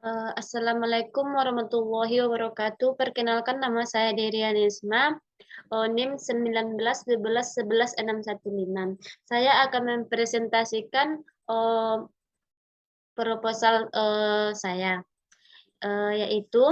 Assalamualaikum warahmatullahi wabarakatuh. Perkenalkan nama saya Derian Isma, NIM 19 11 11 615. Saya akan mempresentasikan proposal saya, yaitu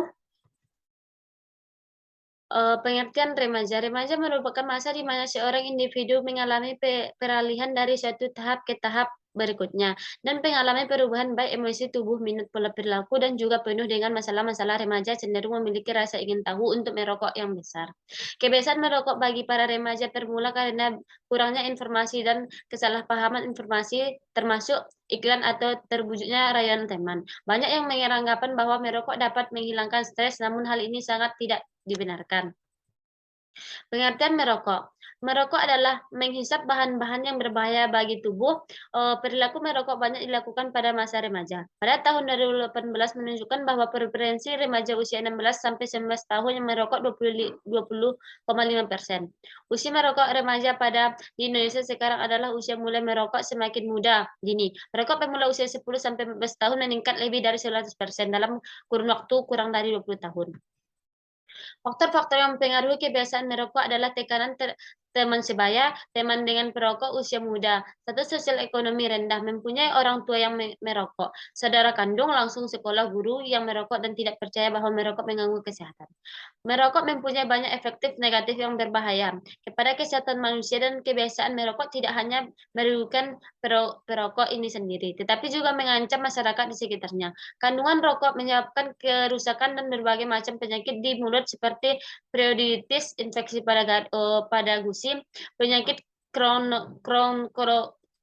pengertian remaja. Remaja merupakan masa di mana seorang individu mengalami peralihan dari satu tahap ke tahap berikutnya dan mengalami perubahan baik emosi, tubuh, minat, pola perilaku, dan juga penuh dengan masalah-masalah. Remaja cenderung memiliki rasa ingin tahu untuk merokok yang besar. Kebiasaan merokok bagi para remaja bermula karena kurangnya informasi dan kesalahpahaman informasi, termasuk iklan atau terbujuknya rayuan teman. Banyak yang menganggapan bahwa merokok dapat menghilangkan stres, namun hal ini sangat tidak dibenarkan. Pengertian merokok. Merokok adalah menghisap bahan-bahan yang berbahaya bagi tubuh. Perilaku merokok banyak dilakukan pada masa remaja. Pada tahun 2018 menunjukkan bahwa preferensi remaja usia 16 sampai 19 tahun yang merokok 20,5%. Usia merokok remaja di Indonesia sekarang adalah usia mulai merokok semakin muda, dini. Merokok pemula usia 10 sampai 14 tahun meningkat lebih dari 100% dalam kurun waktu kurang dari 20 tahun. Faktor-faktor yang mempengaruhi kebiasaan merokok adalah tekanan teman sebaya, teman dengan perokok usia muda, status sosial ekonomi rendah, mempunyai orang tua yang merokok, saudara kandung, langsung sekolah, guru yang merokok, dan tidak percaya bahwa merokok mengganggu kesehatan. Merokok mempunyai banyak efektif negatif yang berbahaya kepada kesehatan manusia, dan kebiasaan merokok tidak hanya merugikan perokok ini sendiri, tetapi juga mengancam masyarakat di sekitarnya. Kandungan rokok menyebabkan kerusakan dan berbagai macam penyakit di mulut seperti perioditis, infeksi pada gusi, penyakit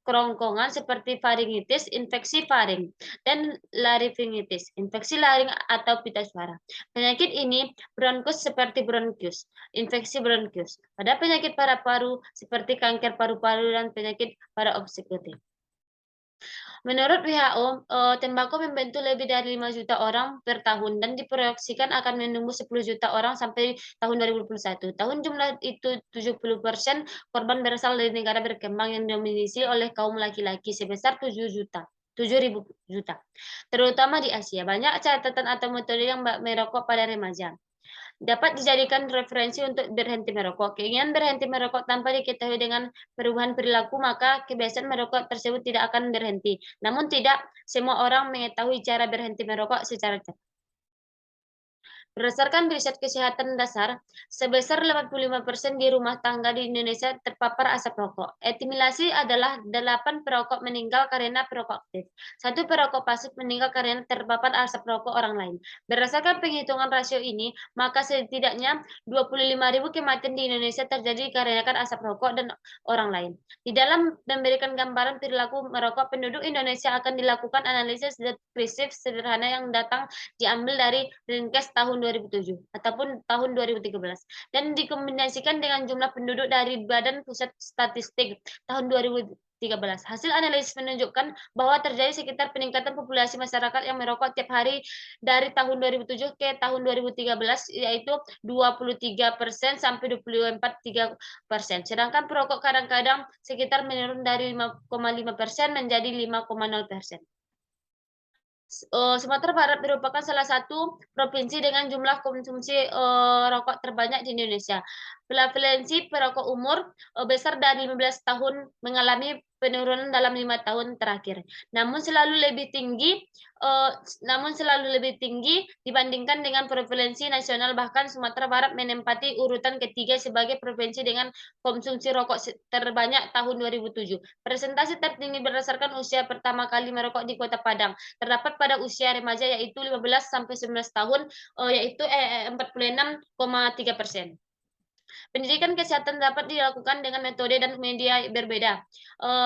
kerongkongan seperti faringitis, infeksi faring, dan laringitis, infeksi laring atau pita suara. Penyakit ini bronkus seperti bronkius, infeksi bronkius. Pada penyakit paru-paru seperti kanker paru-paru dan penyakit pada obstruktif. Menurut WHO, tembakau membantu lebih dari 5 juta orang per tahun dan diproyeksikan akan menembus 10 juta orang sampai tahun 2021. Tahun jumlah itu 70% korban berasal dari negara berkembang yang didominasi oleh kaum laki-laki sebesar 7.000 juta, terutama di Asia. Banyak catatan atau metode yang merokok pada remaja dapat dijadikan referensi untuk berhenti merokok. Keinginan berhenti merokok tanpa diketahui dengan perubahan perilaku, maka kebiasaan merokok tersebut tidak akan berhenti. Namun tidak semua orang mengetahui cara berhenti merokok secara cepat. Berdasarkan riset kesehatan dasar, sebesar 85% di rumah tangga di Indonesia terpapar asap rokok. Estimasi adalah 8 perokok meninggal karena perokok aktif. 1 perokok pasif meninggal karena terpapar asap rokok orang lain. Berdasarkan penghitungan rasio ini, maka setidaknya 25.000 kematian di Indonesia terjadi karena asap rokok dan orang lain. Di dalam memberikan gambaran perilaku merokok penduduk Indonesia akan dilakukan analisis deskriptif sederhana yang diambil dari Ringkes tahun 2007 ataupun tahun 2013 dan dikombinasikan dengan jumlah penduduk dari Badan Pusat Statistik tahun 2013. Hasil analisis menunjukkan bahwa terjadi sekitar peningkatan populasi masyarakat yang merokok tiap hari dari tahun 2007 ke tahun 2013, yaitu 23% sampai 24,3%. Sedangkan perokok kadang-kadang sekitar menurun dari 5,5% menjadi 5,0%. Sumatera Barat merupakan salah satu provinsi dengan jumlah konsumsi rokok terbanyak di Indonesia. Prevalensi perokok umur besar dari 15 tahun mengalami penurunan dalam 5 tahun terakhir. Namun selalu lebih tinggi dibandingkan dengan prevalensi nasional. Bahkan Sumatera Barat menempati urutan ketiga sebagai provinsi dengan konsumsi rokok terbanyak tahun 2007. Presentasi tertinggi berdasarkan usia pertama kali merokok di Kota Padang terdapat pada usia remaja, yaitu 15 sampai 19 tahun, yaitu 46,3%. Pendidikan kesehatan dapat dilakukan dengan metode dan media berbeda.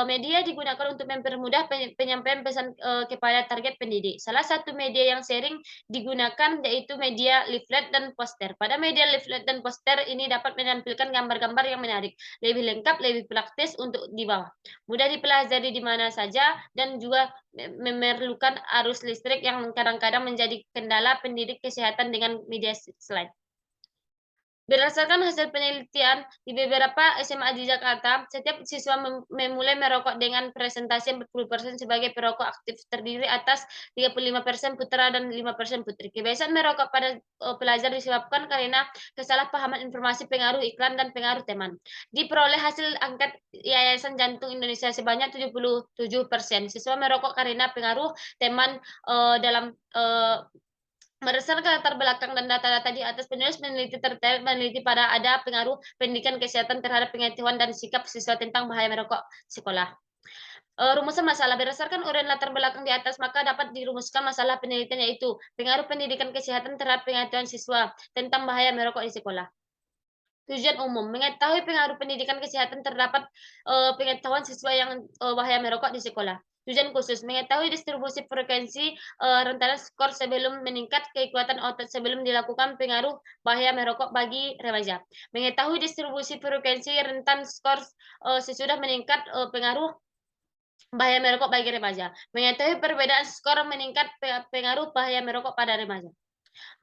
Media digunakan untuk mempermudah penyampaian pesan kepada target pendidik. Salah satu media yang sering digunakan yaitu media leaflet dan poster. Pada media leaflet dan poster ini dapat menampilkan gambar-gambar yang menarik, lebih lengkap, lebih praktis untuk di bawah. Mudah dipelajari di mana saja dan juga memerlukan arus listrik yang kadang-kadang menjadi kendala pendidik kesehatan dengan media slide. Berdasarkan hasil penelitian di beberapa SMA di Jakarta, setiap siswa memulai merokok dengan presentasi 40% sebagai perokok aktif terdiri atas 35% putra dan 5% putri. Kebiasaan merokok pada pelajar disebabkan karena kesalahpahaman informasi, pengaruh iklan, dan pengaruh teman. Diperoleh hasil angket Yayasan Jantung Indonesia sebanyak 77% siswa merokok karena pengaruh teman dalam berdasarkan latar belakang dan data-data di atas, penulis meneliti terkait meneliti pada ada pengaruh pendidikan kesehatan terhadap pengetahuan dan sikap siswa tentang bahaya merokok sekolah. Rumusan masalah berdasarkan uraian latar belakang di atas, maka dapat dirumuskan masalah penelitian yaitu pengaruh pendidikan kesehatan terhadap pengetahuan siswa tentang bahaya merokok di sekolah. Tujuan umum, mengetahui pengaruh pendidikan kesehatan terdapat pengetahuan siswa yang bahaya merokok di sekolah. Tujuan khusus, mengetahui distribusi frekuensi rentanan skor sebelum meningkat kekuatan otot sebelum dilakukan pengaruh bahaya merokok bagi remaja. Mengetahui distribusi frekuensi rentan skor sesudah meningkat pengaruh bahaya merokok bagi remaja. Mengetahui perbedaan skor meningkat pengaruh bahaya merokok pada remaja.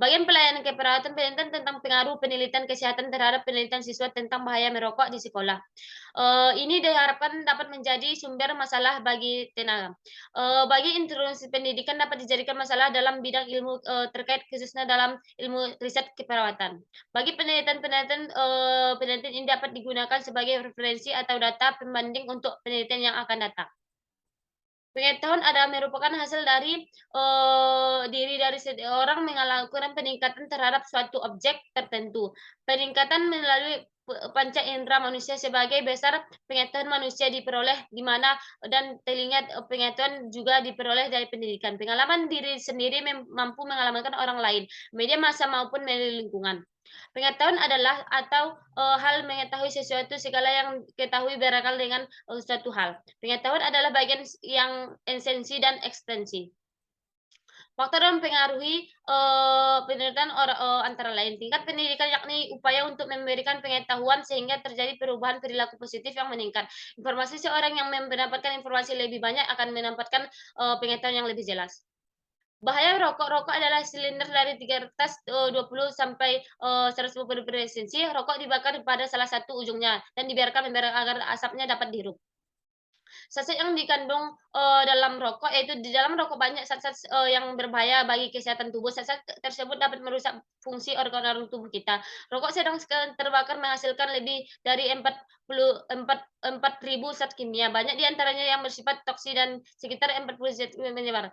Bagian pelayanan keperawatan penelitian tentang pengaruh penelitian kesehatan terhadap penelitian siswa tentang bahaya merokok di sekolah. Ini diharapkan dapat menjadi sumber masalah bagi tenaga. Bagi intervensi pendidikan dapat dijadikan masalah dalam bidang ilmu terkait khususnya dalam ilmu riset keperawatan. Bagi penelitian ini dapat digunakan sebagai referensi atau data pembanding untuk penelitian yang akan datang. Pengetahuan adalah merupakan hasil dari diri dari seseorang melakukan peningkatan terhadap suatu objek tertentu. Peningkatan melalui panca indera manusia sebagai besar pengetahuan manusia diperoleh di mana dan telinga pengetahuan juga diperoleh dari pendidikan. Pengalaman diri sendiri mampu mengalamikan orang lain, media massa maupun media lingkungan. Pengetahuan adalah atau hal mengetahui sesuatu segala yang ketahui berakal dengan suatu hal. Pengetahuan adalah bagian yang esensi dan ekstensi. Faktor yang mempengaruhi penelitian antara lain tingkat pendidikan yakni upaya untuk memberikan pengetahuan sehingga terjadi perubahan perilaku positif yang meningkat. Informasi seorang yang mendapatkan informasi lebih banyak akan mendapatkan pengetahuan yang lebih jelas. Bahaya rokok, rokok adalah silinder dari 320 sampai 150 frekuensi. Rokok dibakar pada salah satu ujungnya dan dibiarkan membara agar asapnya dapat dihirup. Zat yang dikandung dalam rokok yaitu di dalam rokok banyak zat-zat yang berbahaya bagi kesehatan tubuh. Zat-zat tersebut dapat merusak fungsi organ-organ tubuh kita. Rokok sedang terbakar menghasilkan lebih dari 4.000 zat kimia. Banyak di antaranya yang bersifat toksik dan sekitar 40 zat menyebar.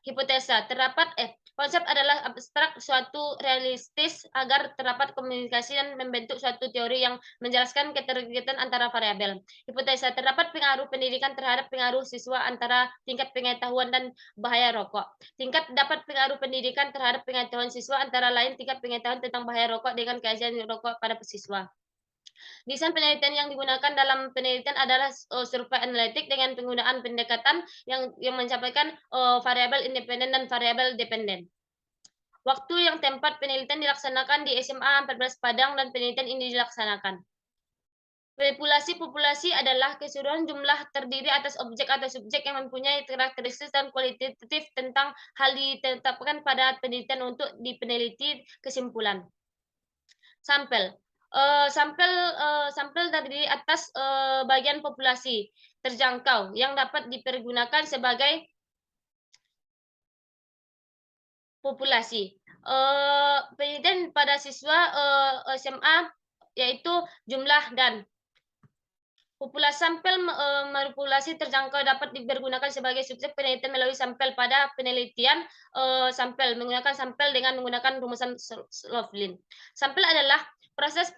Hipotesa terdapat konsep adalah abstrak suatu realistis agar terdapat komunikasi dan membentuk suatu teori yang menjelaskan keterkaitan antara variabel. Hipotesa terdapat pengaruh pendidikan terhadap pengaruh siswa antara tingkat pengetahuan dan bahaya rokok. Tingkat dapat pengaruh pendidikan terhadap pengetahuan siswa antara lain tingkat pengetahuan tentang bahaya rokok dengan kajian rokok pada siswa. Desain penelitian yang digunakan dalam penelitian adalah survei analitik dengan penggunaan pendekatan yang mencapai variabel independen dan variabel dependen. Waktu yang tempat penelitian dilaksanakan di SMA 14 Padang dan penelitian ini dilaksanakan. Populasi adalah keseluruhan jumlah terdiri atas objek atau subjek yang mempunyai karakteristik dan kualitatif tentang hal ditetapkan pada penelitian untuk dipeneliti kesimpulan. Sampel. Sampel terdiri atas bagian populasi terjangkau yang dapat dipergunakan sebagai populasi. Penelitian pada siswa SMA yaitu jumlah dan populasi sampel manipulasi terjangkau dapat dipergunakan sebagai subjek penelitian melalui sampel pada penelitian sampel menggunakan sampel dengan menggunakan rumusan Slovlin. Sampel adalah proses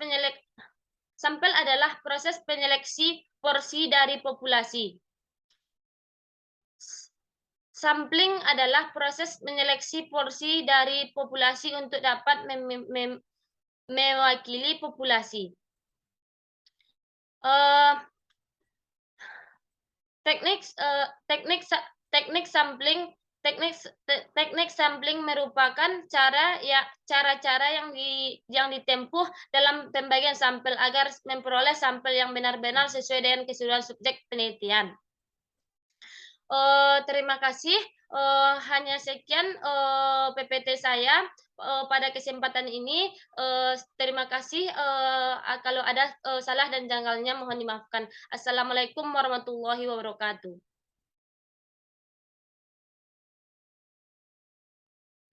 penyeleksi porsi dari populasi. Sampling adalah proses menyeleksi porsi dari populasi untuk dapat mewakili populasi. Teknik sampling merupakan cara-cara yang ditempuh dalam pembagian sampel agar memperoleh sampel yang benar-benar sesuai dengan keseluruhan subjek penelitian. Terima kasih. Hanya sekian PPT saya. pada kesempatan ini, terima kasih, kalau ada, salah dan janggalnya mohon dimaafkan. Assalamualaikum warahmatullahi wabarakatuh.